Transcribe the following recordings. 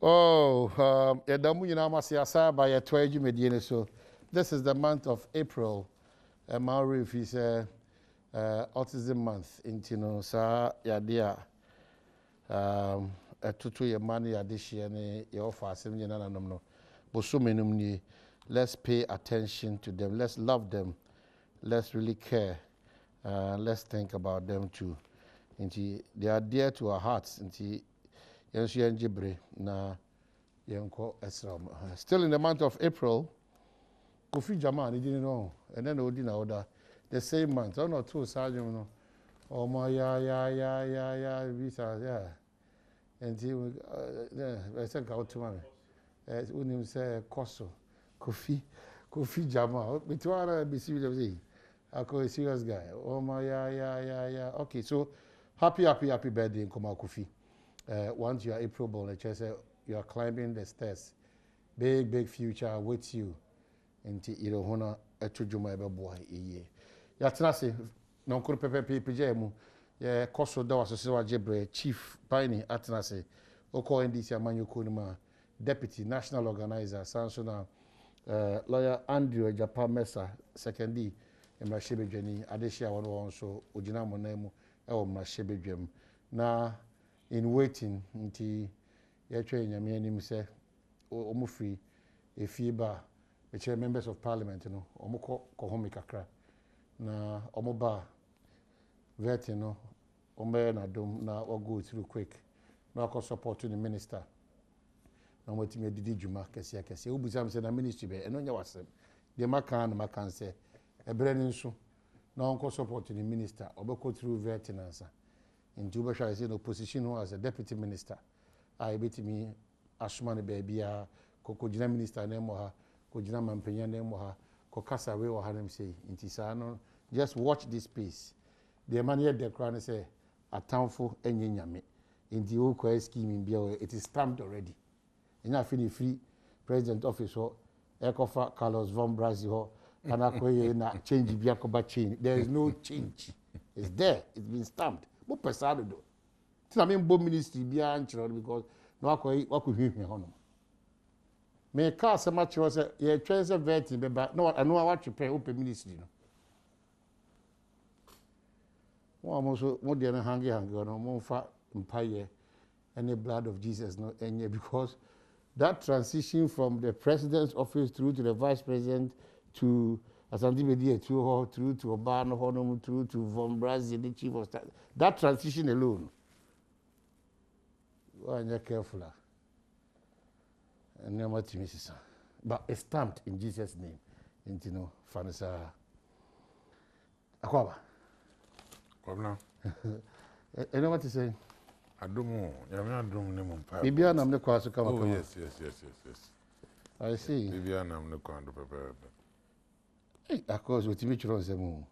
Oh, by so this is the month of April. Maurif is autism month. Intino sa yadia tutu ye mani yadishia ne ye offer assembly na no. Bosumenum ni. Let's pay attention to them. Let's love them. Let's really care. Let's think about them too. Inti they are dear to our hearts. Inti na still in the month of April, Kofi Jaman, he didn't know, and then Odina order the same month. Oh no, two Sergeant, no. Oh my visa, and he I said out to me. As when say Koso, Kofi Jaman. Between be serious, I call a serious guy. Oh my Okay, so happy birthday in Koma Kofi. Once you are April born, you are climbing the stairs. Big future awaits you. Into Irohona, a Tujuma boy a year. Yatrasi, non Pepe Pijemu, Koso Dawas, Jebre, Chief Piney Atnase, Oko Indisia Manu Kunima, Deputy National Organizer, Sansona, Lawyer Andrew Japan Mesa, Second D, and Mashebe Jenny, Adesia one so, Ujinamo Nemo, El Mashebe Jem. Na in waiting until you train your men, say, Omufri, a FIBA, which are members of parliament, you know, Omoko, Kohomik Accra. Na Omoba, gov't, you know, Ome na Adom, na or go through quick. No, I support to the minister. Now, what you did, Juma, Cassia, Ubusam said, a ministry, and on your WhatsApp. The Macan say, a brand so. Now, I support to the minister, Oboko through gov't answer. In Juba, I said, opposition as a deputy minister. I bet me, Ashman baby, Kokojina minister, Nemoha, Kojina Mampenya Nemoha, Kokasa, we will have them say, in Tisano, just watch this piece. The man here, the crown say, a town for any yame. In the old scheme in Bio, it is stamped already. Enough in the free president office, Ekofa Carlos von Brazil, Kanakoye, change Biakoba chain. There is no change. It's there, it's been stamped. What pesado do? I mean, both ministry beyond because no what could hear me on. May car so much was a treasure vetting, but no, I know what you pay open ministry. Almost more than a hungry no more fat empire and the blood of Jesus, no, and because that transition from the president's office through to the vice president to through to Obama, through to Von Brazil, the chief of staff. That transition alone, you're careful. And no matter Mrs. But it's stamped in Jesus' name. Into no Fanasa Aquaba. Governor. You know what to say? I don't know. Maybe I'm the class to come. Oh, yes. I see. Maybe I'm the kind of prepare. Of course, with me, you know,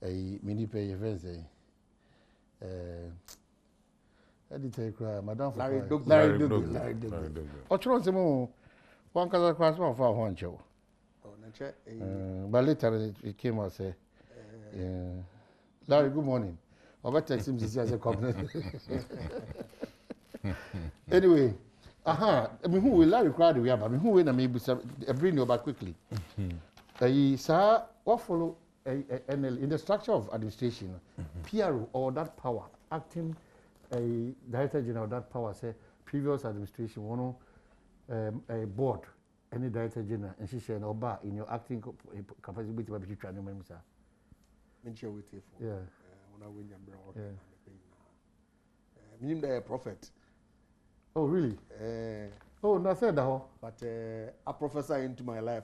a mini pay events. Editor cry, Madame Larry Doug. Or Tronse one cause class one for one show. But later it came out say, Larry, good morning. Or better it seems as a compliment. Anyway, I mean, who will Larry cry? We have, I mean, who will maybe bring you back quickly? Sir, what follow in the structure of administration, PRO or that power, acting a director general of that power, say previous administration, one a board, any director general, and she said, Oba, in your acting capacity, with you trying to remember, sir. Yeah. When I win your brother, meaning the prophet. Oh, really? Oh, no, I said that. But a professor into my life.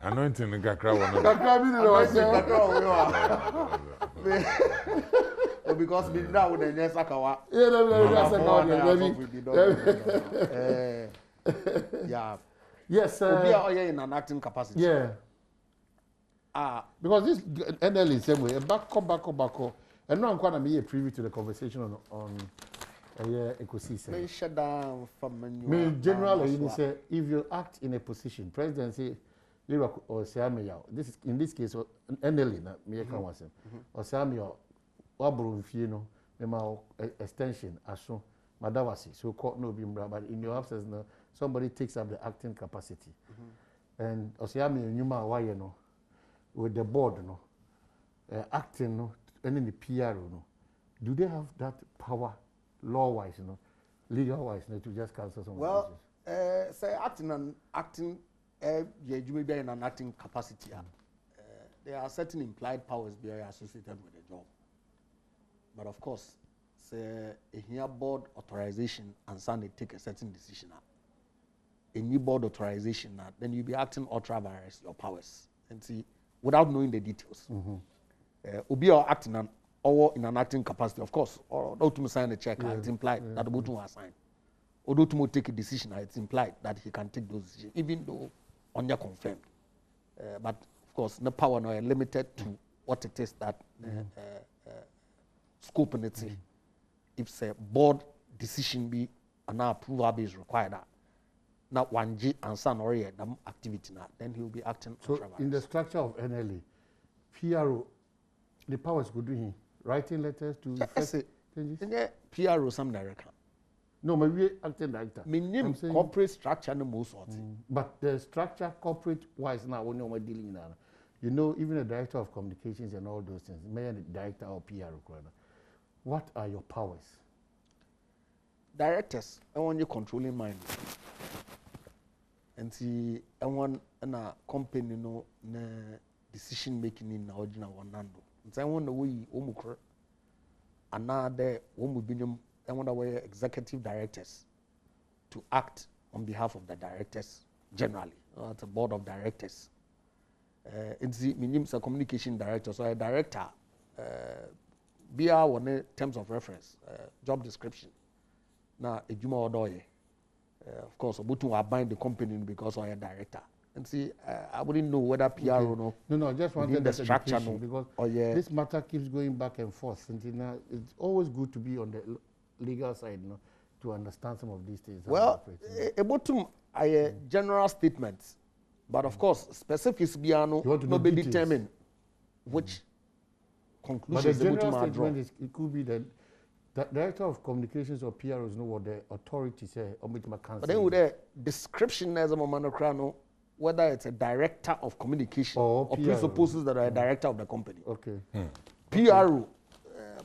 Anointing the Accra one. Because we now with the next Akawa. Yeah. Yes, we are in an acting capacity. Yeah. Because this NL is same way. Back up. And now I'm going to be privy to the conversation on ecosystem. May shut down from me generally, you say if you act in a position, presidency, or Samuel, this is in this case NL, me or Samuel, wabro fie no me extension aso madawasi so court no be but in your absence no somebody takes up the acting capacity and osiame nyuma waye no with the board no acting no and in the PRO no do they have that power law wise legal wise to just cancel some well say acting you may be in an acting capacity there are certain implied powers being associated with the job. But of course, say a here board authorization and some they take a certain decision. A new board authorization, then you'll be acting ultra vires your powers and see without knowing the details. Obi or acting or in an acting capacity, of course, or not to sign a check, it's implied that the bottom was signed. Although to take a decision, it's implied that he can take those decisions, even though on your confirmed. But of course, the power now is limited to what it is that scope in it. If a board decision be an approval is required, not 1G and son or activity, then he will be acting. So in the structure of NLA, PRO, the powers could do him writing letters to PRO some director. No, maybe acting director. Minimum corporate structure no most sort. But the structure corporate wise now when you're dealing now, you know, even the director of communications and all those things, maybe the director or PR. What are your powers? Directors, I want you controlling mind. And see, I want a company no decision making in the original one. And I want the way omukra another omubinium. I want our executive directors to act on behalf of the directors generally, the board of directors. It's the minimum communication director, so a director, be our terms of reference, job description. Now, a juma odoye, of course, Obutu will bind the company because I'm a director. And see, I wouldn't know whether PR or no. No, just wanted the structure because this matter keeps going back and forth. And it's always good to be on the legal side, to understand some of these things. Well, about a general statement, but of course, specifics no be determine which conclusions. But the general statement is it could be that the director of communications or PROs know what the authority say or make my council. But then with the description as a monochrano, whether it's a director of communication or presupposes that are a director of the company. Okay. PRO,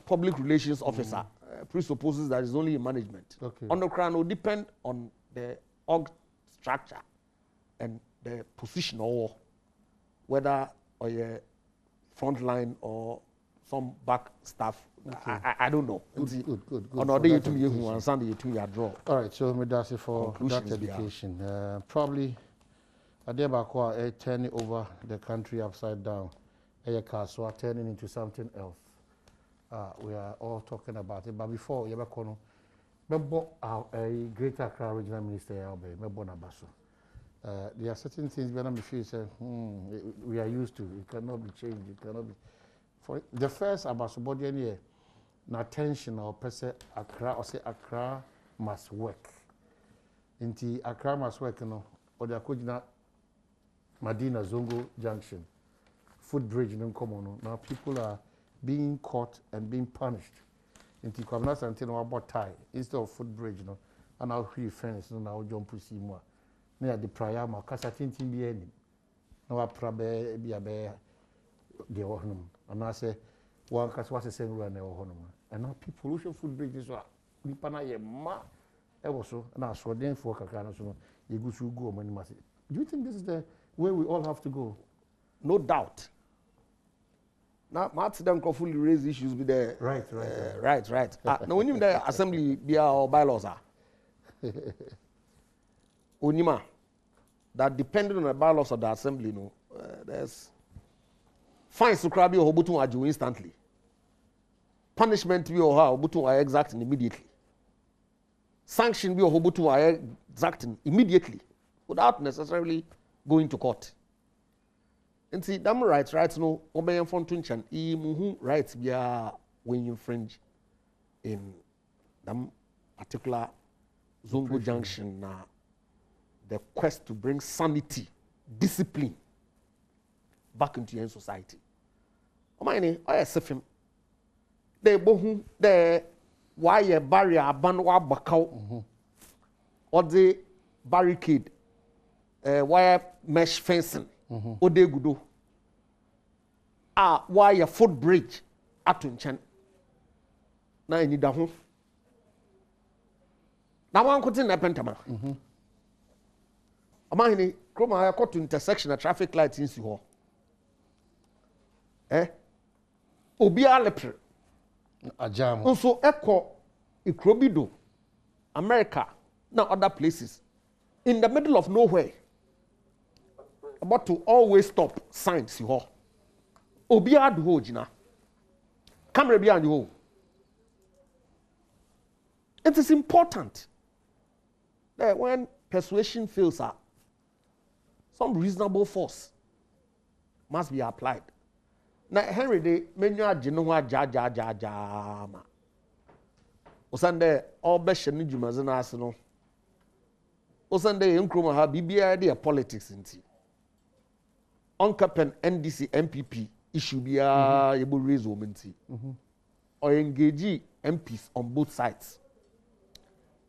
public relations officer. Presupposes that is only in management. Okay. On the crown will depend on the org structure and the position or whether or a front line or some back staff. Okay. I don't know. Good. On other you to me who understand you to your draw. All right, so that's it for that education. Probably Adebakwa turning over the country upside down. Eyakaswa turning into something else. We are all talking about it, but before Yabakono, a Greater Accra Regional Minister, Mebo Nabaso. There are certain things when I'm sure say, we are used to. It cannot be changed. It cannot be. For the first about subordinate here, na attention or person Accra or say Accra must work. Inti Accra must work, or the Akujina Madina Zongo Junction, footbridge in common. Now people are being caught and being punished. Inti kwamna sante no about tie instead of footbridge and now free fence now jump pussy more. Near the prior ma kasa tintin bi ani. Na wa prabe bi abe de ohonum. And I say one kasa was say run e ohonum. And now people who show footbridge so nipa na ye ma e wo so na so den for kakra no so no ye go so go money must. Do you think this is the way we all have to go? No doubt. Now, them can fully raise issues with the right. Now, when you the assembly be our bylaws are, Onima, that depending on the bylaws of the assembly, there's fines to crab your hobutu aju instantly. Punishment be or hobutu are exacting immediately. Sanction be or hobutu are exacting immediately, without necessarily going to court. And see, them rights no obey and fontunchan muhu rights be when you infringe in them particular Zongo Junction the quest to bring sanity, discipline back into your society. I they bohu the wire barrier ban wa bakau or the barricade wire mesh fencing ode gudo wire footbridge atunchen na eni da ho na wan kote na pentama amahini kroma ya to intersection a traffic light insi ho obi alepre ajam nso ekọ ikrobido America na other places in the middle of nowhere about to always stop signs ho obi adu ho jina camera bi anu ho. It is important that when persuasion fails, some reasonable force must be applied. Now, Henry, the menu genoa ja. Osande all beshen jumazana asino. Osande inkroma ha BBI de politics inti. Onkapen NDC MPP issue biya yebu raise womanti. Or engage MPs on both sides.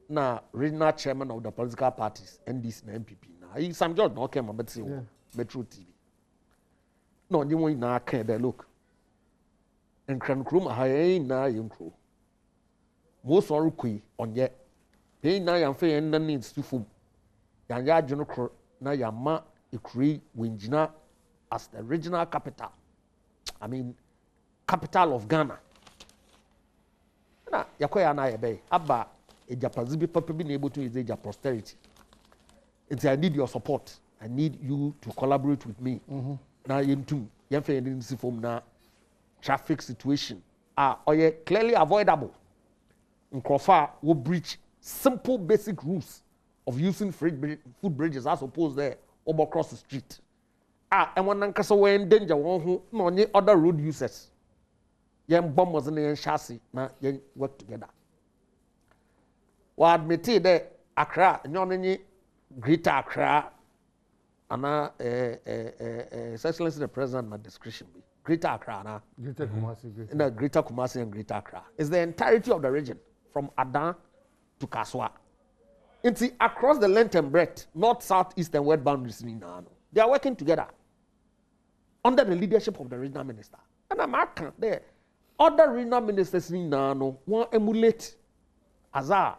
Na regional chairman of the political parties NDC na MPP na Sam George na okay ma say Metro TV no nyi won na kan there look enkran krum ha na yenkro mo so rukui onye pe na ya mfa yen na needs to fum yan ya adweno kro na ya ma ekuri wenjina as the regional capital, I mean capital of Ghana na yakoya na yebe aba Ejapazibi papa be able to use posterity. It's I need your support. I need you to collaborate with me. Now you too. You see from now traffic situation are clearly avoidable. Nkrofa will breach simple basic rules of using food bridges as opposed there over across the street. And when nankasa we in danger one who no any other road users. Yen bombers and yen chassis na yen work together. We admitted that Accra, nyonenye Greater Accra, and Excellency the President na discretion be Greater Accra na Greater Kumasi, Greater Kumasi and Greater Accra is the entirety of the region from Adan to Kaswa. It's across the length and breadth, north, south, east, and west boundaries. They are working together under the leadership of the regional minister. And I'm asking there, other regional ministers want emulate Azar.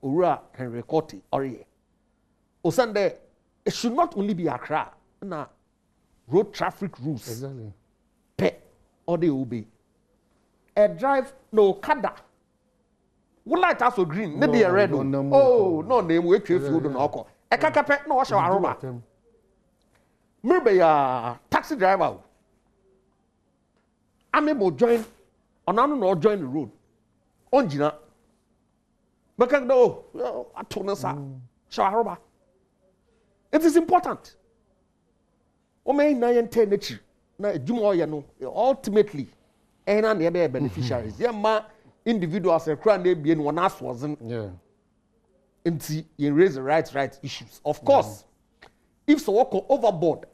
Ura Henry Cotti or Osande, it should not only be Accra, na road traffic rules. Exactly. Pe or they obey. A drive no kada. Would like us to green, maybe a red. No, name wait if you don't know. A kakape no wash our roba. Maybe a taxi driver. I'm able to join or join the road. On Gina. Because no, I told us it is important. Ultimately, any beneficiaries. Yeah, individuals and crowd they be one us wasn't. Yeah. Until you raise the right issues. Of course, if so walk overboard,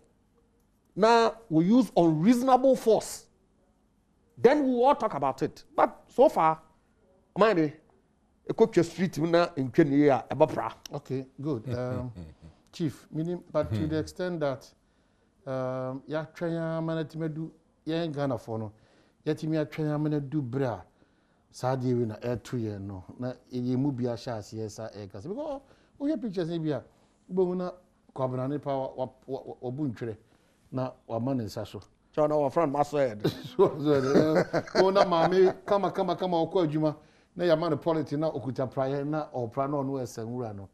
now we use unreasonable force. Then we will all talk about it. But so far, mind a street in Kenya, okay, good. Chief, meaning, but to the extent that ya training management ya Ghana for no, yet me a training do bra, Sadi win a 2 year no, na ye mubi a shas yes because we have pictures maybe but we na kwabana power or buntre na or man in Sasso. John, our friend Master. Oh, na mami, kama okwa juma. Na ya man politics na okuta prayer na or prano no esenwura no.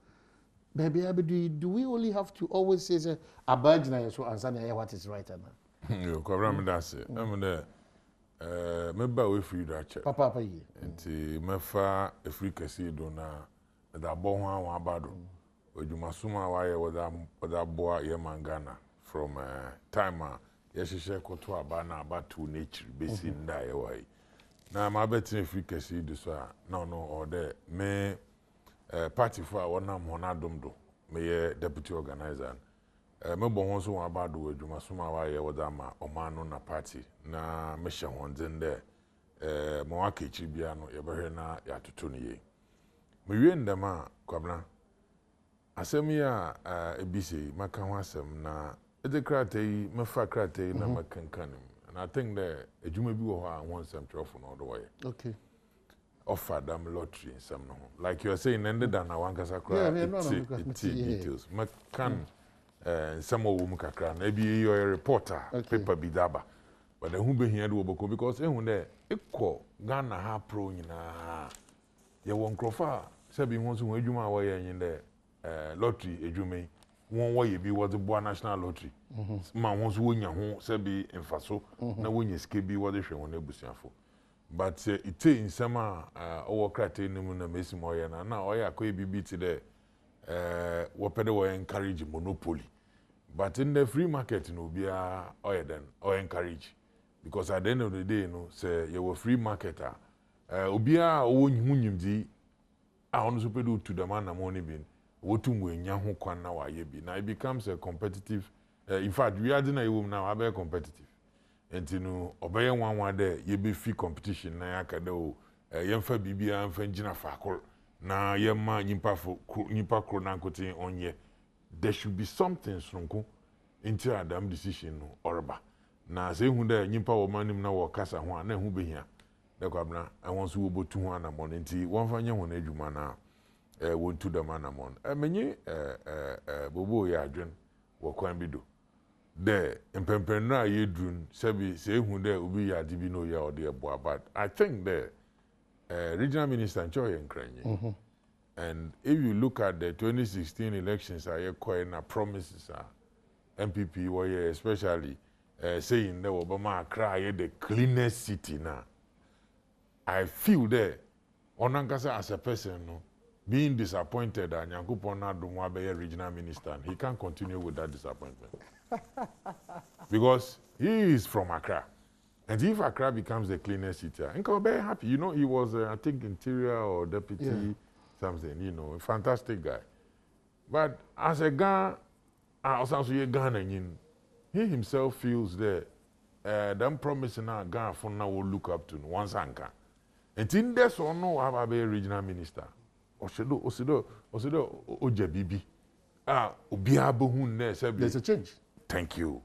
Baby, do we only have to always say abajina so answer na what is right na? Yo, kwabra me that's it. I'm there. Meba we free that check. Papa yi. Enti mefa Africa si do na da bo ho an abado. Ojumasuma wa ye wada boa ye mangana from time yeshishe koto aba na aba to nature besi nda ye wa yi. Na ma betin Africa si do so no or there me party for wona mo na domdo me ye deputy organizer. Me bo ho so abado Ojumasuma wa ye wada ma omano na party na me hye hon den there Mawake Chibiano, Yabarena, Yatutuni. Marian Dama, Quabna. Asemia, ABC, Makawasem, na, Edekrate, Mafakrate, na Makankanim. And I think that a Jumabu wants some trophy all the way. Okay. Offer them lottery in some no. Like you are saying, ended than I want to details. Makan, some of them kakra. Maybe you're a reporter, paper bidaba. But the who be here do boko because when there equal Ghana ha pro na ya won krofa sabi won so adwuma wa ya yin the lottery adwuma won wa ye bi was the national lottery ma won so wonya ho sabi emfaso na wonya ske bi wo de hwe won abusiafo but it in sama owo krate nimu na mesi mo ya na oya akoy bibi ti de wo pede wo encourage monopoly but in the free market no bia oya then or encourage. Because at the end of the day, say you were free marketer. Obia onyimdi a ono so to the man na money bin. Wotu mwenya ho kwan na wa ye bi. Now it becomes a competitive. In fact, we are doing now a very competitive. And you know, obey one there, you be free competition na yakade o. Yemfa bibia yemfa njina fakol. Na yemma nyimpa kro na nkotin onye. There should be something sonko into Adam decision orba. Na se hu da nyimpa wo manim na wo kasa ho na hu behia da kwabna awon so wo botu ho anamon nti won fa nya ho na adwuma na won tu da manamon menyi bobo ya adwen wo kwan bi do de mpempenra ye drun sebi se hu da obi ya dibi no ya ode ebo but I think the regional minister Nchoye Nkranye and if you look at the 2016 elections are quite na promises MPP were especially saying that Obama Accra the cleanest city now. I feel that Onankasa as a person, no, being disappointed that Nyankopon Adom be a regional minister, he can't continue with that disappointment. Because he is from Accra. And if Accra becomes the cleanest city, I will be happy. You know, he was, I think, interior or deputy something, you know, a fantastic guy. But as a Ghana, also a Ghanaian, he himself feels that them promising our Ghana for now will look up to once anchor. And in this or no, have a regional minister. Osido, Ojebibi. There's a change. Thank you.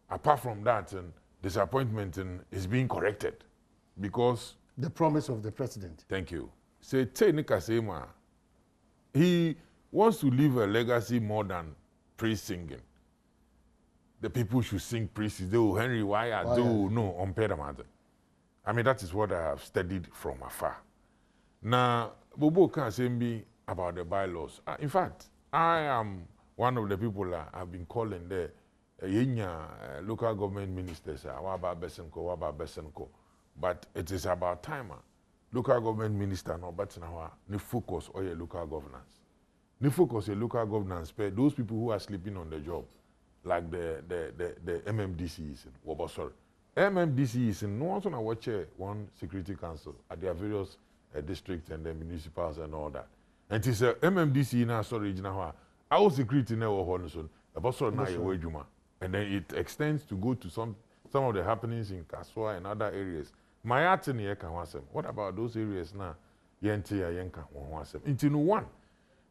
Apart from that, disappointment is being corrected because the promise of the president. Thank you. Say Nika Sema, he wants to leave a legacy more than praise singing. The people should sing praises. Though Henry Wire, no, on Pedamata. I mean, that is what I have studied from afar. Now, Bobo can say me about the bylaws. In fact, I am one of the people I've been calling the local government ministers. But it is about time. Local government minister no but now ne focus on your local governance. Ne focus on local governance. Those people who are sleeping on the job. Like the MMDCs in Wobosor. MMDCs in no one watch one security council at their various districts and the municipals and all that. And it's a MMDC in our regional our security now Honson, a Bosor na Juma. And then it extends to go to some of the happenings in Kaswa and other areas. My attorney can wasem. What about those areas now? Yentia Yenka wasem. Into one.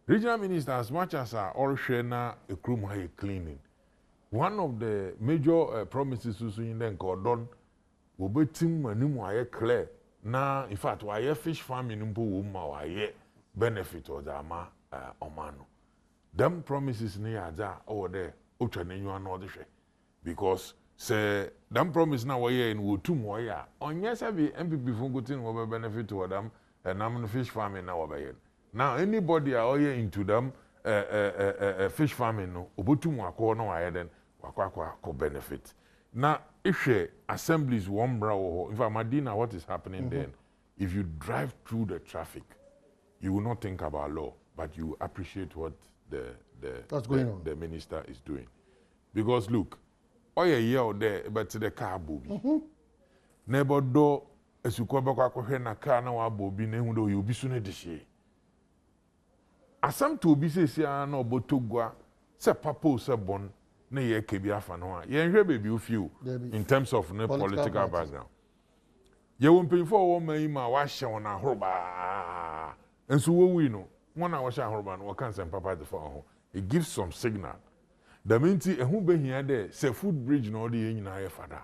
Regional minister, as much as our all share na a crew cleaning. One of the major promises in the cordon will be team and clear. Now, in fact, why fish farming in why benefit or the omano. Them promises near that over there, because say them promise now why in Wotu Moya. On yes, every MPP from Gutin will benefit to them and I'm fish farming now. Now, anybody are into them fish farming, no, Obutu Mwako then. Ko benefit. Now, if assemblies one brow, if Madina, what is happening then? If you drive through the traffic, you will not think about law, but you appreciate what the minister is doing. Because look, all a year out there, but the car booby. Neighbor do as you come back na car na booby, nehundo you be sooner this year. Asam to be say no botogwa, se papo se bon. Ne ye kebi afa no a ye nhwe baby few in terms of ne political background. ye won pay for one man ma wa hye won ahoroba enso wo wi no won na wo hye ahoroba no wo kan sem papa de for ho it gives some signal that means ehun be hia there say food bridge no dey nyina ye fada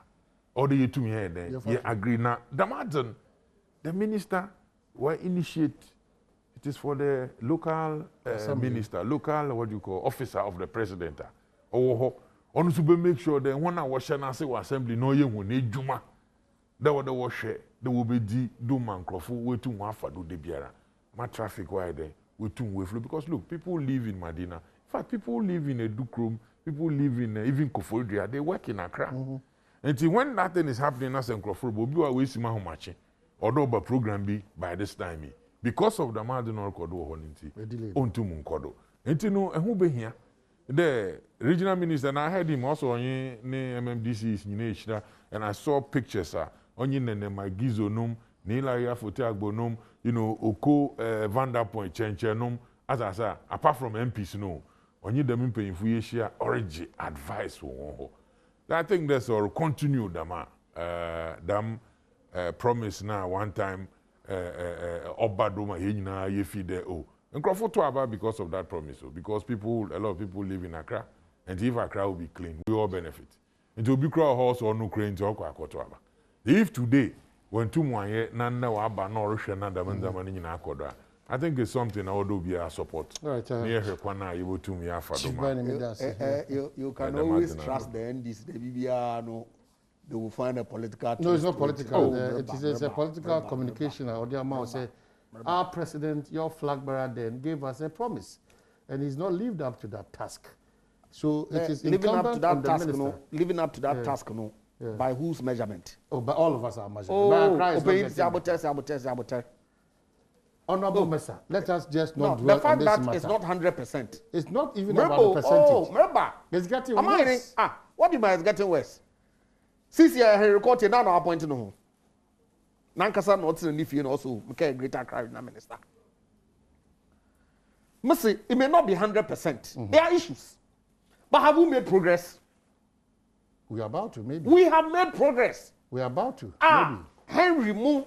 or dey tumi here there ye agree na damaton the minister will initiate. It is for the local minister, local what you call officer of the president. Oh, on to make sure that when I was assembly no ye won juma. That was the wash. There will be do man crofo way to one for do the biara. My traffic why there we too way flow because look, people live in Medina. In fact, people live in a Dukrum, people live in even Koforidua. They work in Accra. And when that thing is happening as in Crawford, we are wasting how much. Although the program be by this time. Because of the marginal kodo honinti onto munkodo enti no ehun be hia the regional minister and I heard him also on MMDC is nyina and I saw pictures onye nene magizo num ni la ya foto agbonom oko Vanda Point chenchenom as I say apart from MPs no onye dem mpanyinfu ye share origin advice wo I think that's all continue dam promise now one time Obadoma Hina ye feed there and Crawford about because of that promise because a lot of people live in Accra and if Accra will be clean we all benefit and to be crowd horse or no crane to Akwa if today when two moye nana waba no rusha na damani in Akoda I think it's something I would be a support right near Kwana able to me you can always trust the NDs the BBR no they will find a political. No, it's not political. It is a political communication. Odiama say, our president, your flag bearer, then gave us a promise, and he's not lived up to that task. So it is living up to that task. No, living up to that task. No, by whose measurement? Oh, by all of us are measured. Honorable Mesa, let us just not dwell the fact on this that matter. it's not 100%. It's not even about the percentage. It's getting worse. What do you mean it's getting worse? Since you are recording now, no appointing no. Nankasa not in the field also make a greater crowd minister. Mercy, it may not be 100%. There are issues, but have we made progress? We are about to, maybe. We have made progress. We are about to, maybe. Henry Moon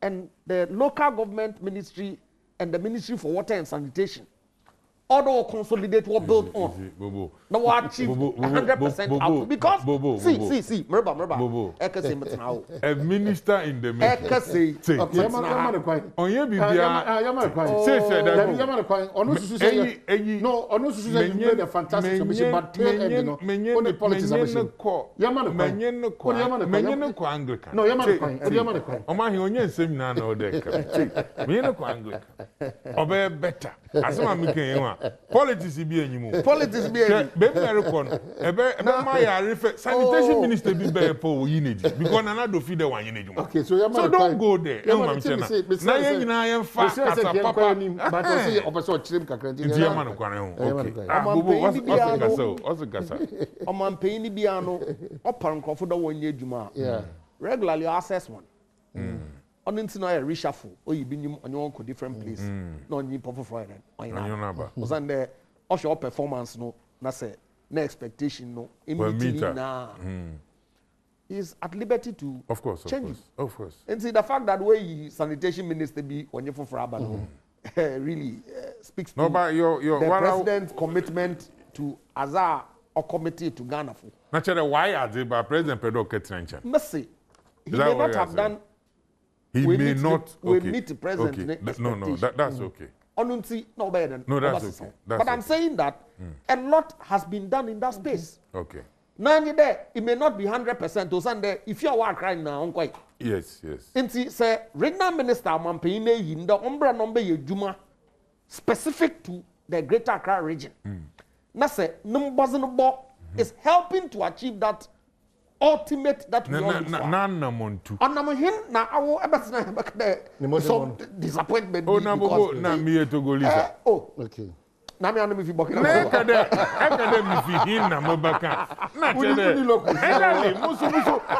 and the local government ministry and the Ministry for Water and Sanitation. Although consolidate what built on. Now we achieve 100% out because see, remember. A minister in the making. Politics be anymore. Politics be anymore. Sanitation minister be better for unity because na do feed the one unity. Okay, so don't go there. Na yen na yen fa kasa papa. But I say opposite chim kakra nti. Nti man kwan ho. Okay. What's kasa? Oman pay ni bia no opar nkofo do wonye adwuma. Yeah. Regularly access one. On into a reshuffle or you been on different place. No new pop for was under usher performance no na say no expectation no immediately now is at liberty to of course change of course and see the fact that way sanitation minister be on you for no really speaks to the president's commitment to Azar or committee to Ghana for naturally why are they by President Pedro Ketrancha mercy he may not have done. He may not. We meet the president. Okay. No, that's okay. No better. No, that's okay. But I'm saying that a lot has been done in that space. Okay. Now there, it may not be 100%. To Sunday, if you are crying now, quite. Yes. Inti say regional minister Mampene in the umbra number Juma specific to the Greater Accra region. Now say numbers is helping to achieve that. Ultimate that we all look for. Na hin na awo ebesna back some disappointment. Oh na bobo na me to go Lisa. Okay. Na me anu mi fi bokin. Na ekade mi fi hin na mo baka. Na tede.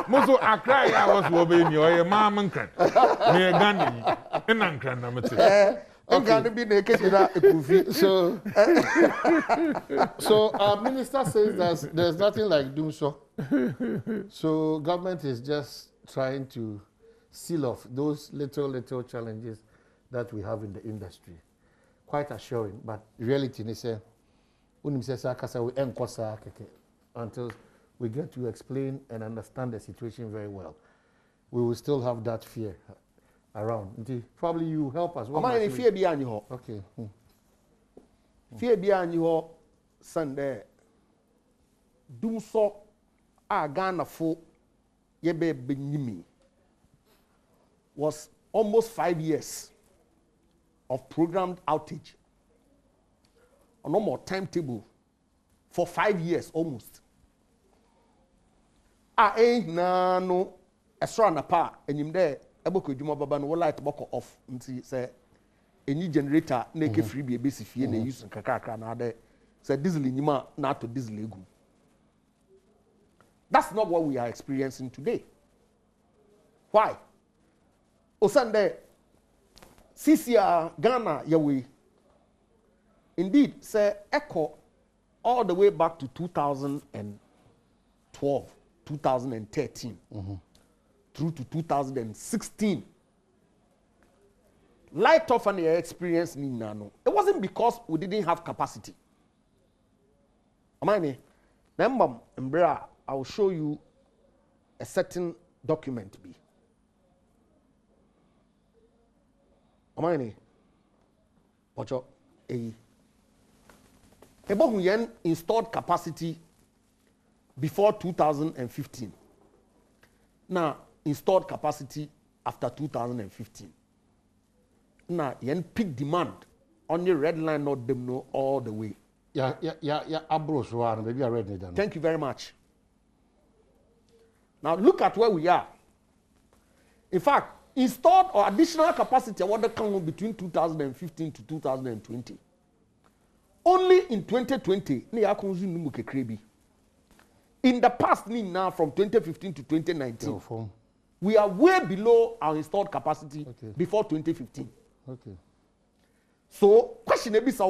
Muso Accra ya was wo be ni o ye ma mankan. Me Ghana yi. Na nkran na mete. So our minister says that there's nothing like Dumsor. So government is just trying to seal off those little challenges that we have in the industry. Quite assuring, but reality is until we get to explain and understand the situation very well. We will still have that fear around. Probably you help us. Fear behind you. Okay. Fear behind you, Sunday. Dumsor, Ghana for Yebe Benyimi was almost 5 years of programmed outage. No more timetable for 5 years almost. No extra na pa enyim there eboko dwuma baba no light boko off nti say any generator na ke free be besi fie na use kakakra na ade say diesel nyima na to diesel egu. That's not what we are experiencing today. Why? Osande CCR Ghana yawe indeed say echo all the way back to 2012 2013 through to 2016. Light off and experience ni nano. It wasn't because we didn't have capacity. Amani, remember, Mbra, I will show you a certain document. B. Amani, Ocho, Ebo yen installed capacity before 2015. Now, installed capacity after 2015. Now, yen peak demand on the red line, not them know all the way. Yeah, Abros one, maybe I read it down. Thank you very much. Now, look at where we are. In fact, installed or additional capacity, what they come between 2015 to 2020. Only in 2020, in the past, now from 2015 to 2019, we are way below our installed capacity before 2015. Okay. So, question is,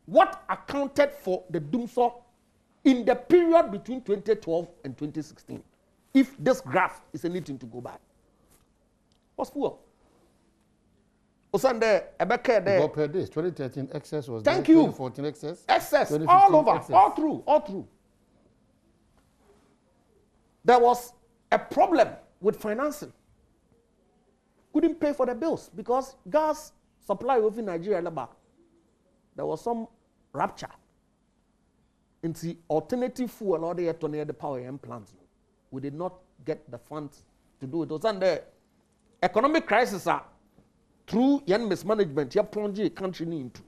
what accounted for the Dumsor in the period between 2012 and 2016? If this graph is anything to go by, what's poor? Osande, Ebeke there. Per this 2013 excess was Thank there, you. 2014 excess. Excess all over, excess. All through. There was a problem with financing. Couldn't pay for the bills because gas supply within Nigeria. There was some rupture into alternative fuel or the power plants. We did not get the funds to do it. It was under economic crisis through young mismanagement. You plunged the country into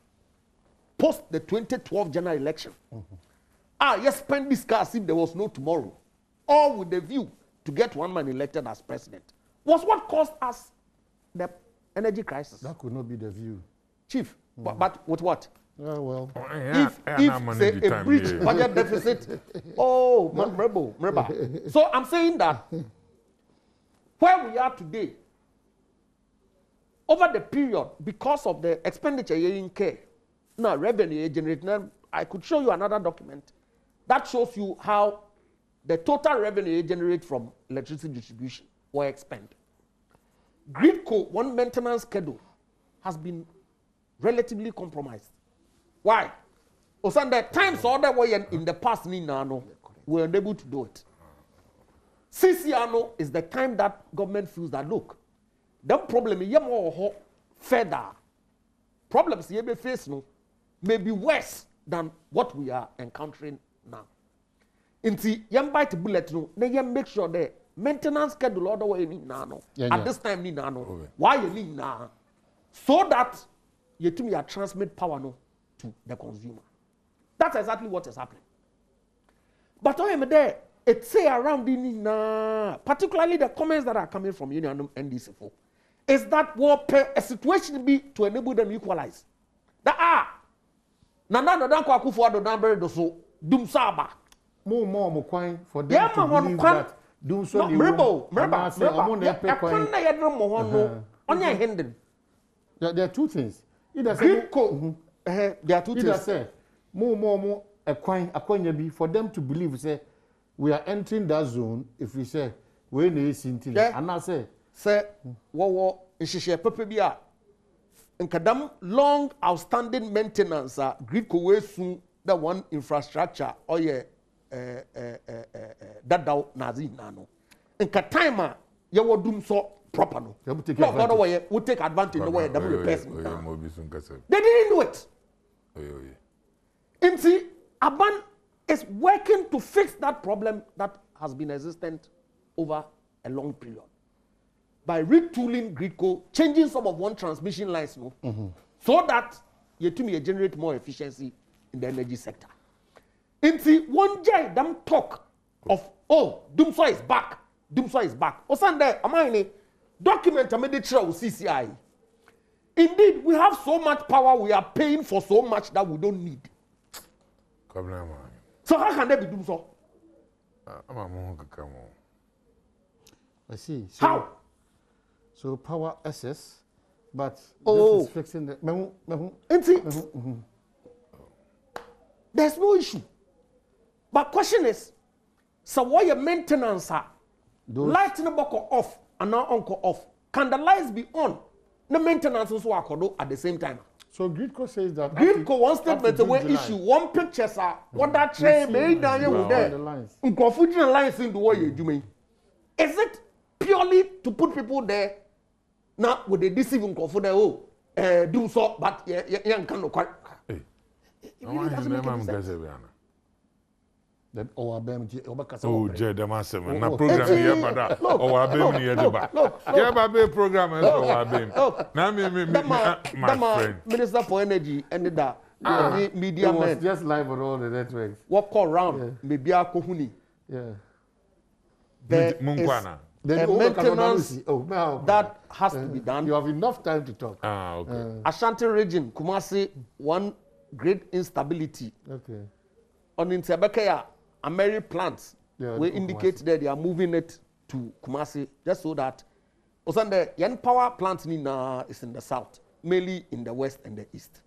post the 2012 general election. You spend this car as if there was no tomorrow, all with the view to get one man elected as president. Was what caused us the energy crisis. That could not be the view, Chief. But with what? Well, if say a breach budget deficit, remember. So I'm saying that where we are today, over the period, because of the expenditure in care, now revenue generated. I could show you another document that shows you how the total revenue generated from electricity distribution were expended. Gridco, one maintenance schedule, has been relatively compromised. Why? Osanda times all that way in the past, we were unable to do it. CCR is the time that government feels that look, the problem is more further. Problems you may face may be worse than what we are encountering now. Inti yam bite bullet then you make sure the maintenance schedule all the way at this time why you need now so that you transmit power to the consumer. That's exactly what is happening. But I am there. It's say around particularly the comments that are coming from Union and NDC4 is that a situation be to enable them equalize. That Nana don't go for the number do so Dumsor more coin for them to believe that Dumsor there are two things. There are two things. More a coin for them to believe say we are entering that zone if we say we need Sinti and I say say wo nhihye pepe bi a nkadam long outstanding maintenance grid ko we soon the one infrastructure or dadaw nazi nano nka time a ye wo Dumsor proper no we take advantage no way double repairs they didn't do it Inti Aban is working to fix that problem that has been existent over a long period by retooling Gridco, changing some of one transmission lines, so that you generate more efficiency in the energy sector. Inti one day them talk of Dumsor is back. Dumsor is back. Osande amani document ameditre with CCI. Indeed, we have so much power, we are paying for so much that we don't need. So how can they be Dumsor? I see. So, how? So power excess, but Oh. this is fixing the. There's no issue. But question is, so what your maintenance are? Light no buckle off and now uncle off. Can the lights be on? The maintenance also are at the same time. So Gridco says that. Gridco one statement away issue one picture sir. What that train made down here with there. Confusing lines into what you do. Is it purely to put people there? Now with the deceiving confidence do so, but young cannot quite. Oh, Jed, I'm asking. Na program here, but oh, I be here, but yeah, but be program as oh, I be. Now my friend, Minister for Energy, and that media man just live on all the networks. Walk around, maybe a kohuni. Yeah. There is a maintenance that has to be done. You have enough time to talk. Okay. Ashanti region, Kumasi, one great instability. Okay. On in Sebekaya, Ameri plants, we indicate that they are moving it to Kumasi just so that the yen power plant is in the south, mainly in the west and the east.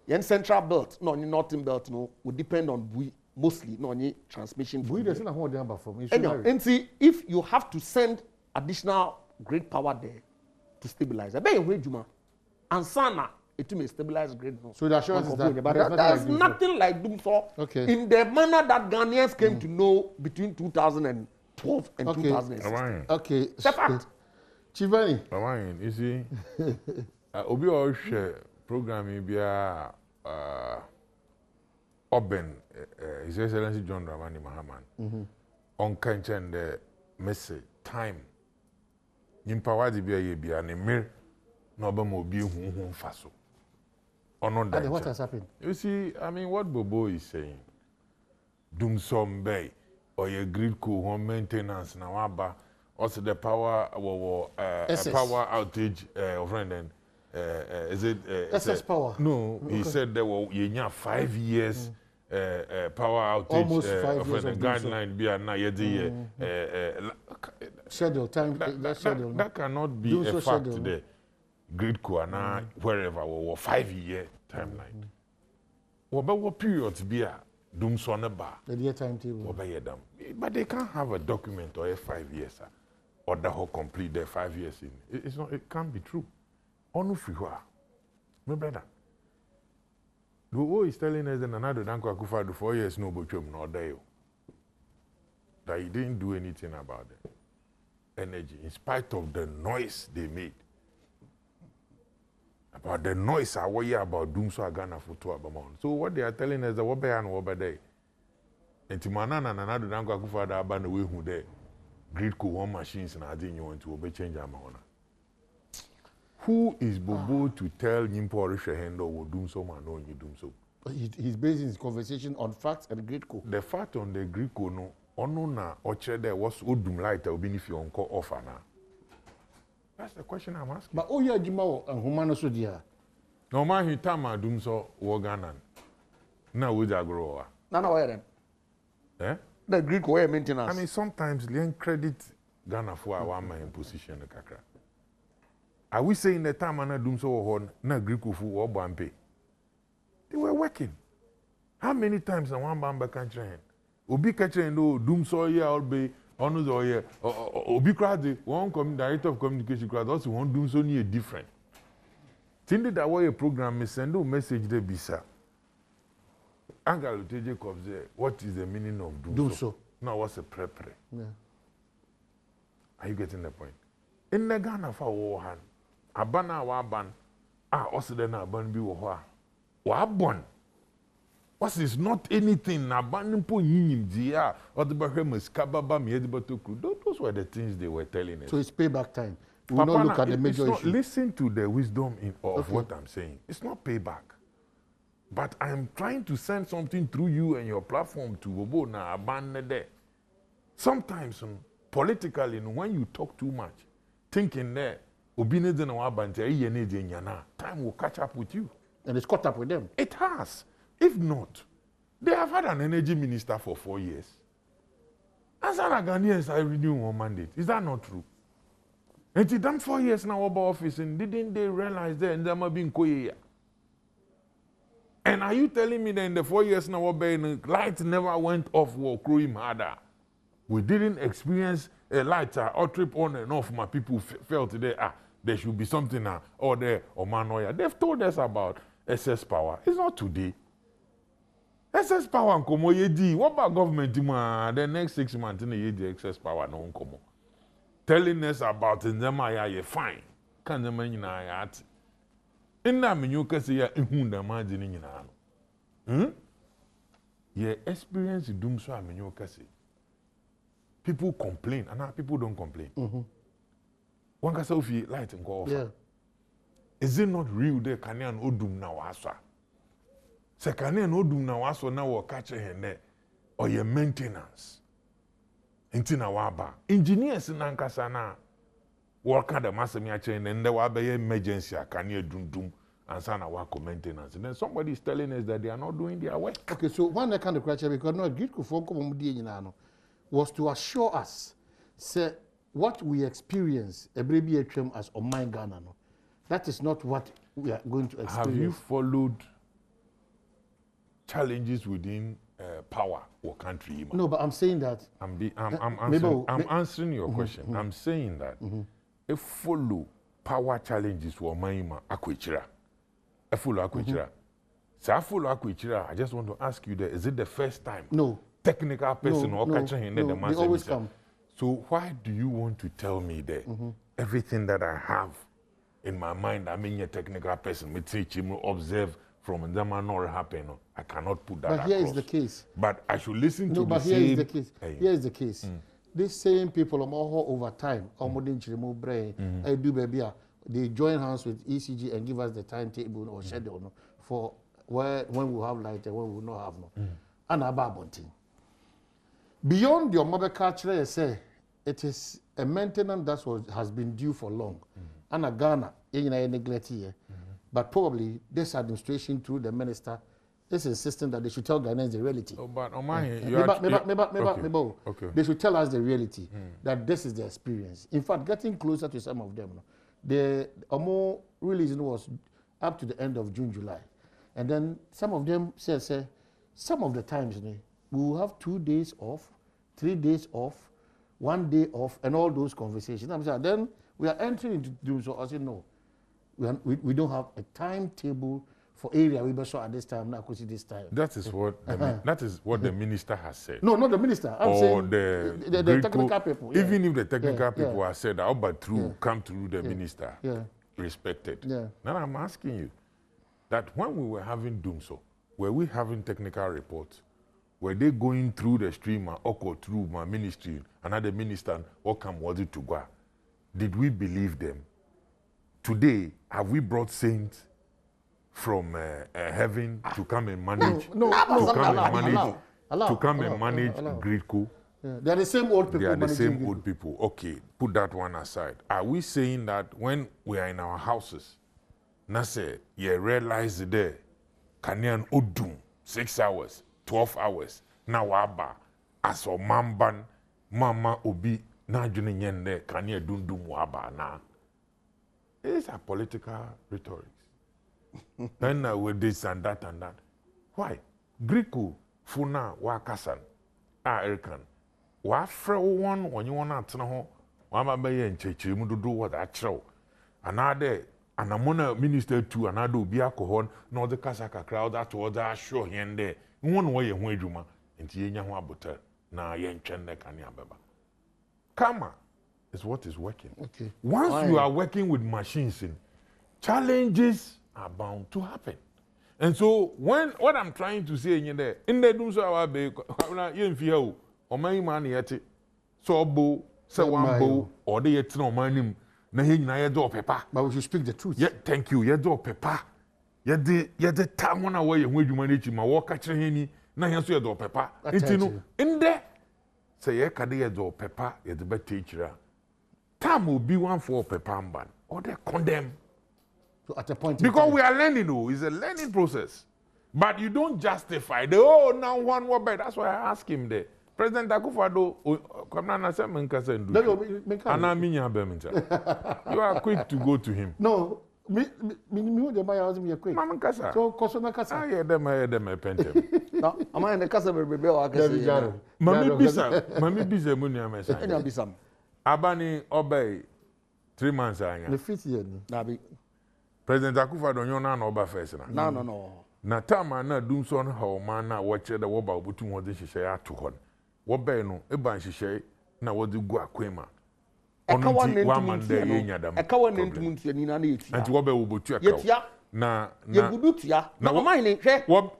Yen central belt, no, northern belt, no, would depend on Bui, mostly, no, transmission. Bui doesn't have what they have from. And see, if you have to send additional grid power there to stabilize, I bet you Juma and Sana. It may stabilize grid. So the assurance is that but there's nothing like Dumsor in the manner that Ghanaians came to know between 2012 and 2016. Okay. The fact. Chivani. You see, Obi always share programming via Oben, His Excellency John Dramani Mahaman, on Kanchan the message time. Nimpawadi be an emir, Nobamo be whom faso. What has happened? You see, I mean, what Bobo is saying, Dumsor Bay, or your grid co home maintenance now, also the power power outage friend and is it SS power? No, he said there were 5 years power outage. Almost 5 years of guideline be schedule time. That cannot be a fact today. Grid Kuana, wherever, or 5 year timeline. What period be a Dumsor Neba? The year timetable. But they can't have a document or 5 years or the whole complete their 5 years in. It's not, it can't be true. Onu Fiwa, my brother. The O is telling us that another Danko Akufa do 4 years no bochum no day. That he didn't do anything about the energy, in spite of the noise they made. About the noise I hear about Dumsor Ghana for 2 months. So what they are telling us that what be and what be day. And Timanana and another Danko Akufa da ban away who there. Grid co home machines and I didn't you want to obey change amount. Who is Bobo to tell Nimpo Rishahendo or Dumsor man no you Dumsor? He's basing his conversation on facts and Grid co. The fact on the Grid co no onuna oche there was Odum light will be if you on call offer now. That's the question I'm asking. But oh yeah, Jimao and Humano Sudia. No man he tama Dumsor Woganan. Now we grow. None of them. Eh? The Greek way maintenance. I mean, sometimes they credit Ghana for our man position in Accra. Are we saying the time na Dumsor horn na Greek fu or Bampe? They were working. How many times na one bamba country? Obi catching no Dumsor here will be Ono zo ye obi crowd one director of communication crowd also one Dumsor ni different. Tindi that way a program me send a message there bisa. Angalo Jacobs what is the meaning of Dumsor? No, what's a prepare? Yeah. Are you getting the point? In the Ghana for war hand, abana waban, also then aban be wa wabon. What is not anything aban po yim dia or the Bahamas kababa me edibatoku. Those were the things they were telling us. So it's payback time. We will not look at the major issue. Listen to the wisdom of what I'm saying. It's not payback. But I'm trying to send something through you and your platform to Bobo na aban there. Sometimes politically, when you talk too much, thinking that time will catch up with you. And it's caught up with them. It has. If not, they have had an energy minister for 4 years. And some Ghanaians are renewing one mandate. Is that not true? And it's done 4 years now about office, and didn't they realize that they are being koye? And are you telling me that in the 4 years now, light never went off or crowing harder? We didn't experience a light or trip on and off. My people felt there should be something or there or manoya. They've told us about excess power. It's not today. Excess power and komo yedi. What about government? The next 6 months in the excess power no komo. Telling us about Nzema ya fine. Can the man ya at? In that menu kasi ya ihunda majini nyina no. Ye experience Dumsor menu kasi. People complain, and now people don't complain. One can say, if you light and go off. Yeah. Is it not real there? Kanian Odum now asa. Se Kanian Odum now asa now will catch there or your maintenance. Intina waba. Engineers in Ankasana work at the Massamia chain and there will be emergency. Kanian Dum and Sana work maintenance. And then somebody is telling us that they are not doing their work. Okay, so one kind of question because no agreed to was to assure us, say, what we experience, a baby as Oman Ghana, no, that is not what we are going to experience. Have you followed challenges within power or country? No, but I'm saying that. I'm answering your question. I'm saying that if follow power challenges for Maima Akwichira, a follow Akwichira. So I follow Akwichira. I just want to ask you that, is it the first time? No. Technical person or catching him the they always come. So why do you want to tell me that everything that I have in my mind, I mean a technical person, me teach him, observe from them not happen. I cannot put that But here across. is the case. But I should listen to no, but the here same. is the case. Here is the case. These same people over time, they join hands with ECG and give us the timetable or schedule for when we have light and when we will not have and about thing. Beyond your mother culture, say it is a maintenance that has been due for long. And a Ghana, neglect here. But probably this administration through the minister is insisting that they should tell Ghanaians the reality. Oh, but they should tell us the reality that this is the experience. In fact, getting closer to some of them, the more release was up to the end of June, July. And then some of them say some of the times, we will have 2 days off, 3 days off, 1 day off, and all those conversations. I'm saying, then we are entering into Dumsor. I say, no, we don't have a timetable for area we saw at this time, now because this time. That is what the minister has said. No, not the minister. I'm saying the technical people. Yeah. Even if the technical people have said that, but come through the minister, respected. Yeah. Now I'm asking you that when we were having Dumsor, were we having technical reports? Were they going through the streamer or through my ministry, another minister, or come was it to go? Did we believe them? Today, have we brought saints from heaven to come and manage? To come and manage Gridco? Yeah. They are the same old people. They are the same old people. Okay, put that one aside. Are we saying that when we are in our houses, Nase, you realize there, Kanyan Odum, 6 hours, 12 hours, now waba, as o mamban, mama obi, na juni nyende, Kanye dundum waba na. It's a political rhetoric. And with this and that and that. Why? Griku, Funa, Wakasan, Erican, wa frɛ won wonye won atena ho wa ma be ye nchechire mu dodo wo da kyerɛw anade anamona minister tu anade obi akɔhɔ na ɔde kasa kakra ɔda to ɔda show hen de won wo ye ho adwuma nti yenya ho abota na ye ntwɛn ne kan ya beba kama is what is working. Okay. Once you are working with machines, challenges are bound to happen. And so what I'm trying to say in the Dumsor our be you feel or my man yet so bo say one bo or the yet no man na he na ye do pepa. But we should speak the truth. Yeah, thank you. Ye do pepa. Ye the time one away when you manage my work catch him na he so ye do pepa. Intino in there say ye ka ye do pepa ye the better teacher. Time will be one for Pepamban or they condemn. So at a point because we are learning, it's a learning process. But you don't justify the now one more bed. That's why I ask him there. President Akufo-Addo, you are quick to go to him. No, me the buyer was me quick. Mama Kasa. So Kosona Kasa. I hear them Pentem. No, am I in the Kasa baby or Mami Bisa Munia Mesa. Any Bisam. Abani obey 3 months. The 5th year. Nabi. President Akufo-Addo you na oba first na. No. Na tama na Dumsor ha ma na watche da wo ba obutu ho de hihye ato hɔ. Wo bɛn no e ban hihye na wo de gu akwema. Ono ti wa man da ye nyadam. E ka wa nentum ntuani na yeti. Anti wo bɛ wo botu aka. Yetia. Na ye gudu tia. Na o man ni hwɛ. Wo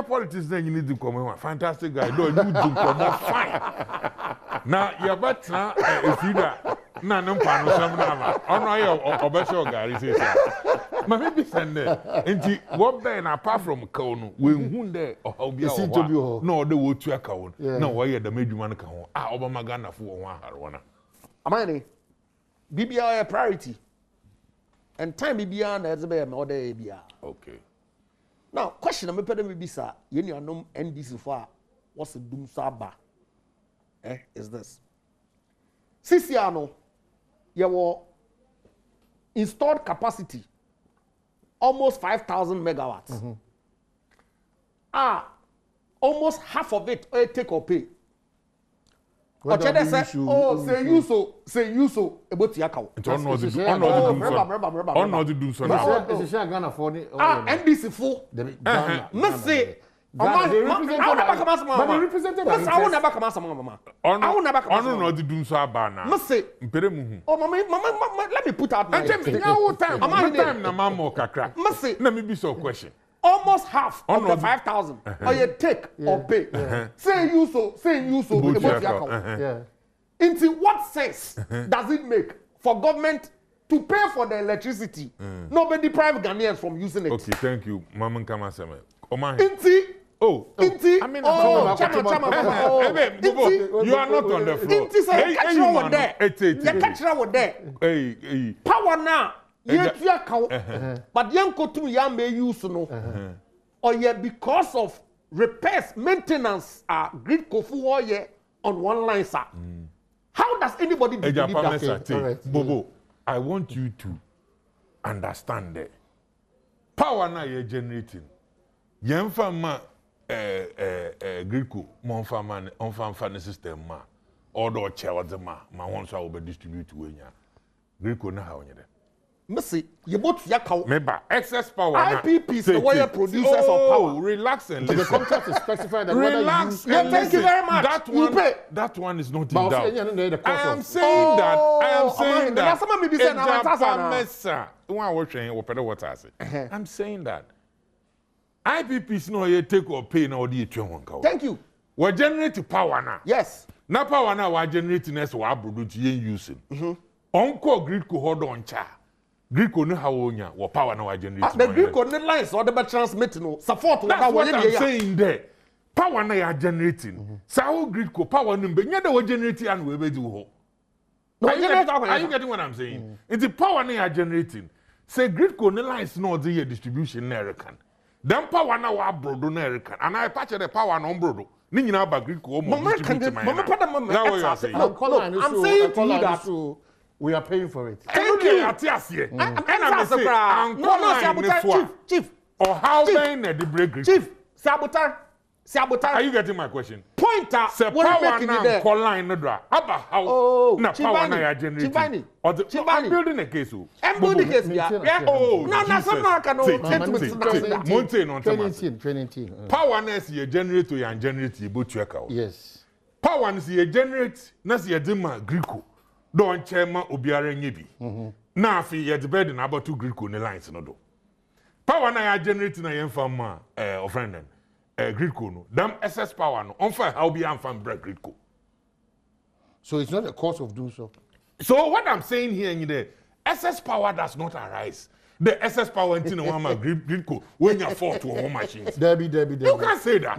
politics na nyini di komo fantastic guy do you di komo fine na ya batna efida na nempa no sam na ma ono aye obesho gari say ma me bi sende enti what ben apart from kaw no we hu de obi awo na o de wo tu aka wo na wo ye da madwuma no ka ho obama Ghana fo wo ahare wona amani BBI a priority and time BBI na ezebe me order BBI. Okay. Now question me pede me bisa ye nuanom NDC for a what's the Dumsor ba is this CCR ye wo installed capacity almost 5,000 megawatts. Almost half of it take or pay. Ochede say you so eboti akawo. On the Dumsor now. It's a Ghana for NDC full. No say. But they represented. I will never come as mama. I will never come. I don't know the Dumsor bana. Must say. Oh mama, let me put out my time na mama kakra. Must say. Let me be so question. Almost half of the 5,000 or you take or pay. Say you so. Into what sense does it make for government to pay for the electricity? Nobody deprive Ghanaians from using it. Okay, thank you, Mama Kamaseme. You are not on the floor. Power now. But young kotum ya may use no. Or yet because of repairs, maintenance grid kofu on one line, sir. How does anybody do that? Bobo, I want you to understand that power now you're generating. Young farmer grid ko mon farmer on farm system ma or do chair the ma once I will be distribute to wenya. Grid ko na how you Missy, you bought Yakao. Remember, excess power. IPPs, the way producers of power. Relax and listen. The contract is specified that relax and listen. Thank you very much. That one is not in doubt. I am saying that. I'm saying that. IPPs no you take or pay now the $21. Thank you. We generate power now. Yes. Now power now we generating as we produce using. Onko grid ko hold on cha. Grid ko no hawonya wo power now we generate. The grid ko no lines or the transmit no support what I'm saying there. Power now you generating. So grid ko power no be nya da we generate and we be do ho. Are you getting what I'm saying? It's the power now you generating. Say grid ko no lines no the distribution na rekan. Then power now wa brodo na rekan. And I patch the power no brodo. Ni nyina ba grid ko mo distribute my. I'm saying to you that we are paying for it. Thank you. And I'm saying, Chief. Or how many the break Greek? Chief, Saboteur. Are you getting my question? Pointer. Se power now call line no dra. Aba how na power na ya generating. Or the I'm building a case. I'm building a case. Yeah. Oh, no, that's not Mountain on Trinity. Power na see generate to and generate you both check out. Yes. Power na see generate na see dema Greeko. Don chema obiara nyebi. Na afi ye the bed na about two Greeko ne lines no do. Power na ya generate na yen fam friend Greeko no. Them excess power no. On fire how be am fam break Greeko. So it's not a cause of doing so. So what I'm saying here in the excess power does not arise. The excess power in one Greeko when you fall to home machines. Debbie. You can't say that.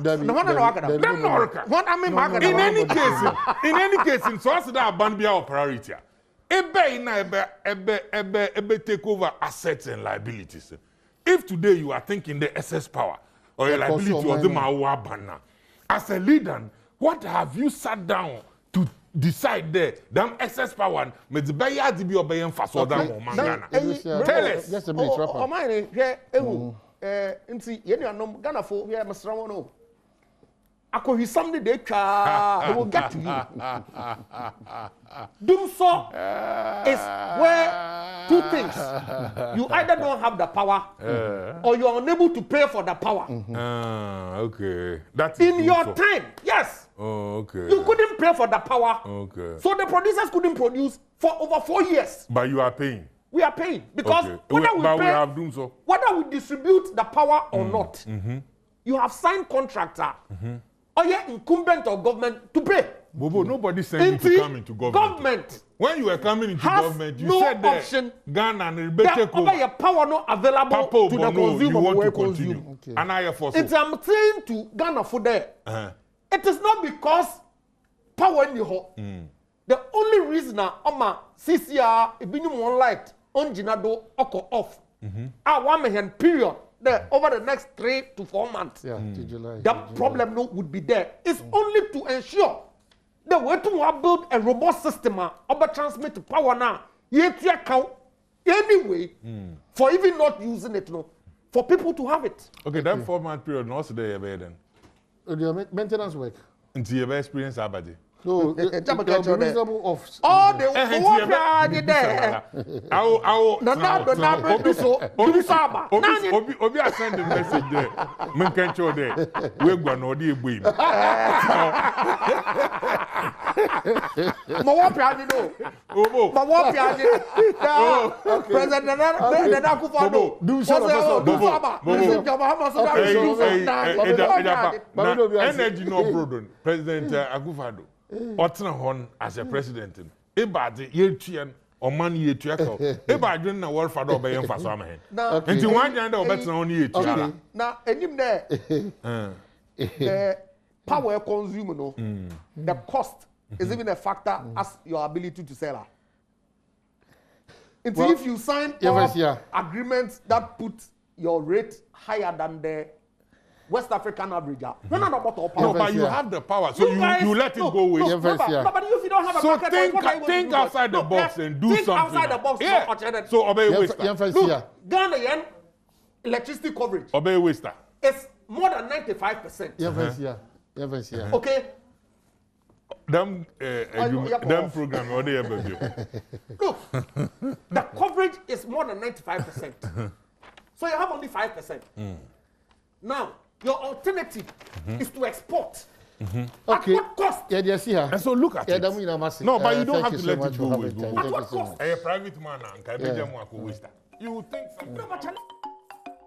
In any case, in South Sudan, Banbia priority. Ebe take over assets and liabilities. If today you are thinking the excess power or your liability or the Mawa banner, as a leader, what have you sat down to decide there? Damn excess power, me the buyer to be obeying for so damn Mangana. Tell us. Just a minute, wrap up. Mine, here, nti ye no nom Ghana fo here mesra no. Akohwi something they will get to you. Dumsor is where two things. You either don't have the power or you are unable to pay for the power. Okay. That's in your time, yes. Oh, okay. You couldn't pay for the power. Okay. So the producers couldn't produce for over 4 years. But you are paying. We are paying because okay. we have Dumsor. Whether we distribute the power or not, you have signed contractor. Or you're incumbent of government to pay. Bobo, nobody sent you to come into government. When you were coming into government, you said that Ghana and take over. Your power not available to the consumer. You want to continue. Okay. And I force. It's I'm saying to Ghana for there. It is not because power in the hole. The only reason Oma CCR ibini one light on Jinado Oko off. Our 1 million period. There, over the next 3 to 4 months, to July, that problem no would be there. It's only to ensure the way to build a robust system of transmit power now. Yet anyway, for even not using it, no, for people to have it. Okay, that 4 month period, also there, then. The maintenance work. Until you have experience, Abadi. No, reasonable off. Oh, the work there. Obi are sending message there. Men can't show there. We're going to be boy. President Akufo-Addo. Otna hon as a president. Ebade yetuan or man yetuako. Ebade na world father obey emphasis on him. Nti one day na obetna hon yetuan. Na enim there. Power consumer no. The cost is even a factor as your ability to sell. Until if you sign agreements that put your rate higher than the West African average. No, but you have the power, so you let it go with. No, but if you don't have a market, think outside the box and do something. Outside the box. Yeah. So obey waster. Look, Ghana electricity coverage. Obey waster. It's more than 95%. Okay. Them program or they ever do. Look, the coverage is more than 95%. So you have only 5%. Now, your alternative is to export. Okay. At what cost? And so look at it. No, but you don't have to let it go with. At what cost? A private man, you think something.